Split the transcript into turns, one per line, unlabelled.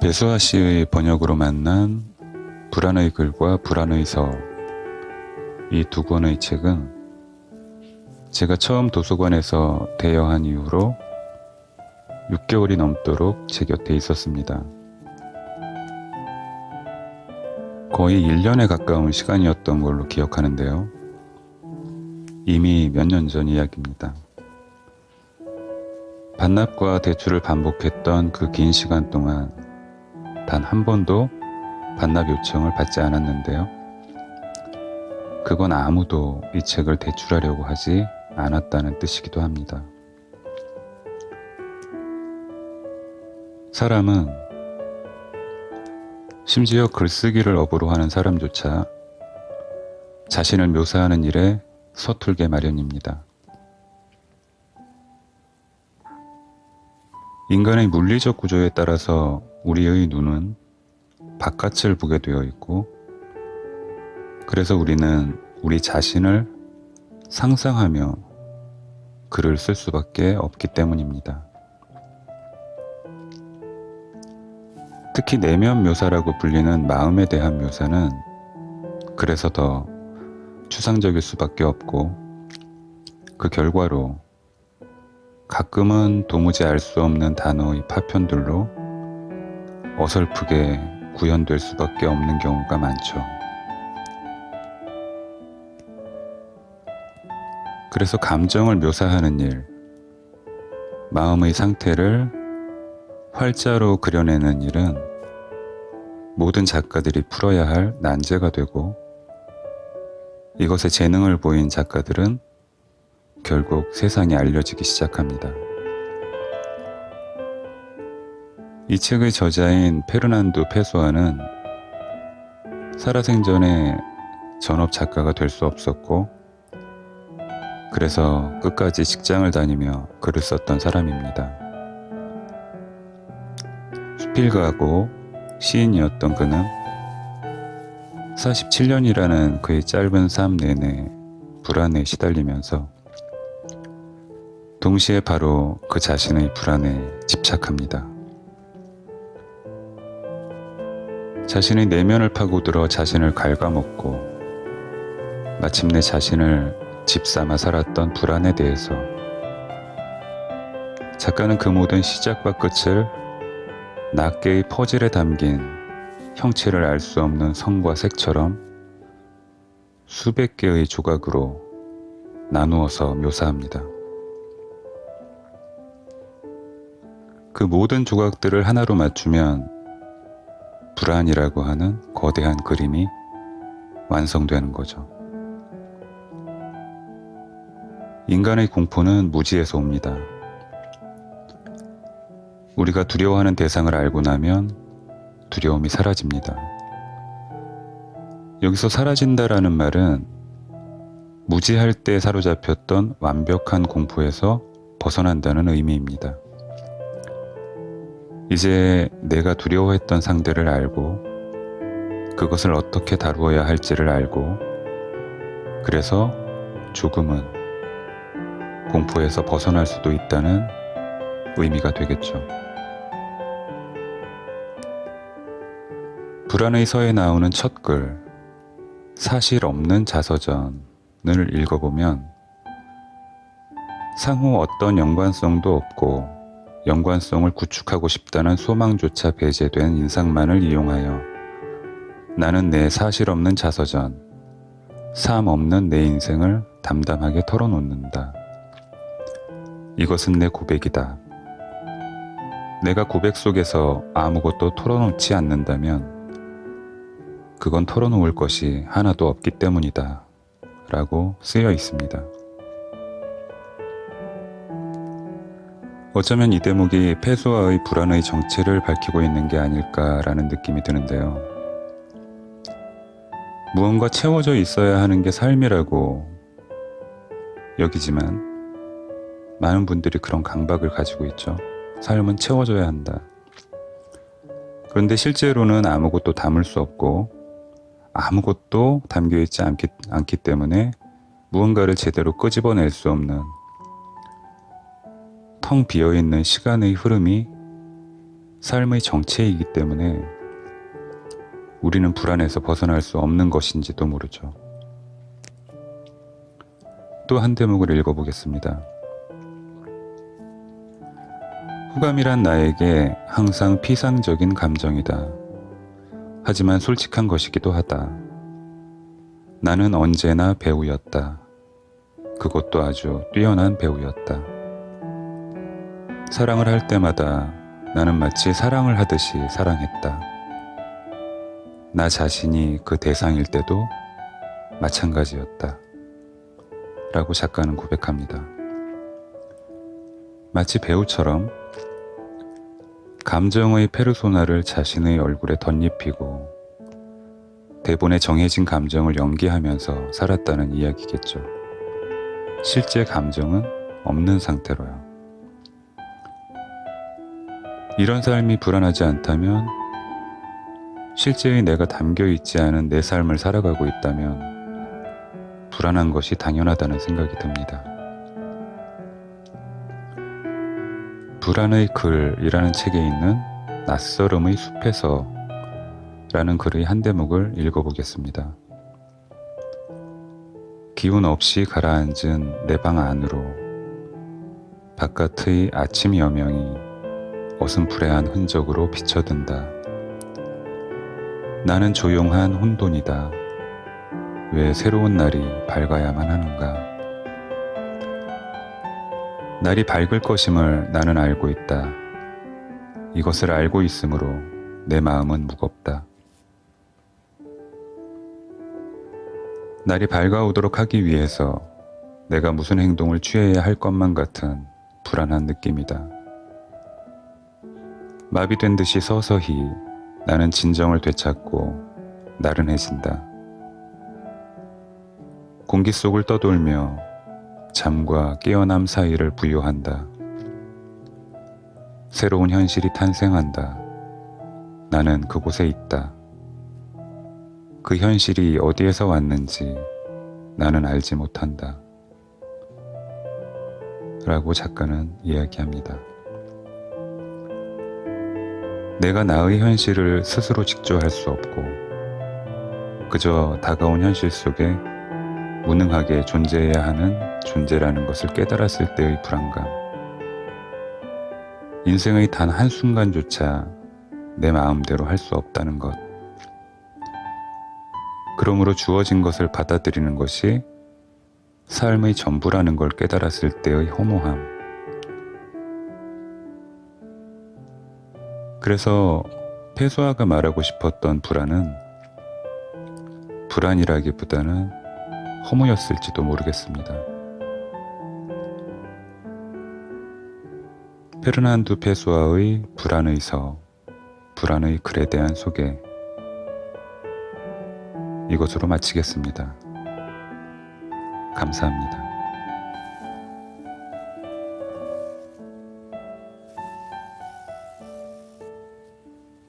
배수아 씨의 번역으로 만난 불안의 글과 불안의 서, 이 두 권의 책은 제가 처음 도서관에서 대여한 이후로 6개월이 넘도록 제 곁에 있었습니다. 거의 1년에 가까운 시간이었던 걸로 기억하는데요. 이미 몇 년 전 이야기입니다. 반납과 대출을 반복했던 그 긴 시간 동안 단 한 번도 반납 요청을 받지 않았는데요. 그건 아무도 이 책을 대출하려고 하지 않았다는 뜻이기도 합니다. 사람은 심지어 글쓰기를 업으로 하는 사람조차 자신을 묘사하는 일에 서툴게 마련입니다. 인간의 물리적 구조에 따라서 우리의 눈은 바깥을 보게 되어 있고, 그래서 우리는 우리 자신을 상상하며 글을 쓸 수밖에 없기 때문입니다. 특히 내면 묘사라고 불리는 마음에 대한 묘사는 그래서 더 추상적일 수밖에 없고, 그 결과로 가끔은 도무지 알 수 없는 단어의 파편들로 어설프게 구현될 수밖에 없는 경우가 많죠. 그래서 감정을 묘사하는 일, 마음의 상태를 활자로 그려내는 일은 모든 작가들이 풀어야 할 난제가 되고, 이것에 재능을 보인 작가들은 결국 세상에 알려지기 시작합니다. 이 책의 저자인 페르난두 페소아는 살아생전에 전업 작가가 될 수 없었고, 그래서 끝까지 직장을 다니며 글을 썼던 사람입니다. 수필가고 시인이었던 그는 47년이라는 그의 짧은 삶 내내 불안에 시달리면서 동시에 바로 그 자신의 불안에 집착합니다. 자신의 내면을 파고들어 자신을 갉아먹고 마침내 자신을 집삼아 살았던 불안에 대해서 작가는 그 모든 시작과 끝을 낱개의 퍼즐에 담긴 형체를 알 수 없는 성과 색처럼 수백 개의 조각으로 나누어서 묘사합니다. 그 모든 조각들을 하나로 맞추면 불안이라고 하는 거대한 그림이 완성되는 거죠. 인간의 공포는 무지에서 옵니다. 우리가 두려워하는 대상을 알고 나면 두려움이 사라집니다. 여기서 사라진다라는 말은 무지할 때 사로잡혔던 완벽한 공포에서 벗어난다는 의미입니다. 이제 내가 두려워했던 상대를 알고 그것을 어떻게 다루어야 할지를 알고, 그래서 조금은 공포에서 벗어날 수도 있다는 의미가 되겠죠. 불안의 서에 나오는 첫 글, 사실 없는 자서전을 읽어보면 상호 어떤 연관성도 없고 연관성을 구축하고 싶다는 소망조차 배제된 인상만을 이용하여 나는 내 사실 없는 자서전, 삶 없는 내 인생을 담담하게 털어놓는다. 이것은 내 고백이다. 내가 고백 속에서 아무것도 털어놓지 않는다면 그건 털어놓을 것이 하나도 없기 때문이다 라고 쓰여 있습니다. 어쩌면 이 대목이 페소아의 불안의 정체를 밝히고 있는 게 아닐까라는 느낌이 드는데요. 무언가 채워져 있어야 하는 게 삶이라고 여기지만 많은 분들이 그런 강박을 가지고 있죠. 삶은 채워져야 한다. 그런데 실제로는 아무것도 담을 수 없고 아무것도 담겨있지 않기 때문에 무언가를 제대로 끄집어낼 수 없는 텅 비어있는 시간의 흐름이 삶의 정체이기 때문에 우리는 불안에서 벗어날 수 없는 것인지도 모르죠. 또 한 대목을 읽어보겠습니다. 호감이란 나에게 항상 피상적인 감정이다. 하지만 솔직한 것이기도 하다. 나는 언제나 배우였다. 그것도 아주 뛰어난 배우였다. 사랑을 할 때마다 나는 마치 사랑을 하듯이 사랑했다. 나 자신이 그 대상일 때도 마찬가지였다. 라고 작가는 고백합니다. 마치 배우처럼 감정의 페르소나를 자신의 얼굴에 덧입히고 대본에 정해진 감정을 연기하면서 살았다는 이야기겠죠. 실제 감정은 없는 상태로요. 이런 삶이 불안하지 않다면, 실제의 내가 담겨있지 않은 내 삶을 살아가고 있다면 불안한 것이 당연하다는 생각이 듭니다. 불안의 글이라는 책에 있는 낯설음의 숲에서 라는 글의 한 대목을 읽어보겠습니다. 기운 없이 가라앉은 내 방 안으로 바깥의 아침 여명이 어슴푸레한 흔적으로 비쳐든다. 나는 조용한 혼돈이다. 왜 새로운 날이 밝아야만 하는가? 날이 밝을 것임을 나는 알고 있다. 이것을 알고 있으므로 내 마음은 무겁다. 날이 밝아오도록 하기 위해서 내가 무슨 행동을 취해야 할 것만 같은 불안한 느낌이다. 마비된 듯이 서서히 나는 진정을 되찾고 나른해진다. 공기 속을 떠돌며 잠과 깨어남 사이를 부여한다. 새로운 현실이 탄생한다. 나는 그곳에 있다. 그 현실이 어디에서 왔는지 나는 알지 못한다. 라고 작가는 이야기합니다. 내가 나의 현실을 스스로 직조할 수 없고 그저 다가온 현실 속에 무능하게 존재해야 하는 존재라는 것을 깨달았을 때의 불안감. 인생의 단 한순간조차 내 마음대로 할 수 없다는 것. 그러므로 주어진 것을 받아들이는 것이 삶의 전부라는 걸 깨달았을 때의 허무함. 그래서 페소아가 말하고 싶었던 불안은 불안이라기보다는 허무였을지도 모르겠습니다. 페르난두 페소아의 불안의 서, 불안의 글에 대한 소개, 이것으로 마치겠습니다. 감사합니다.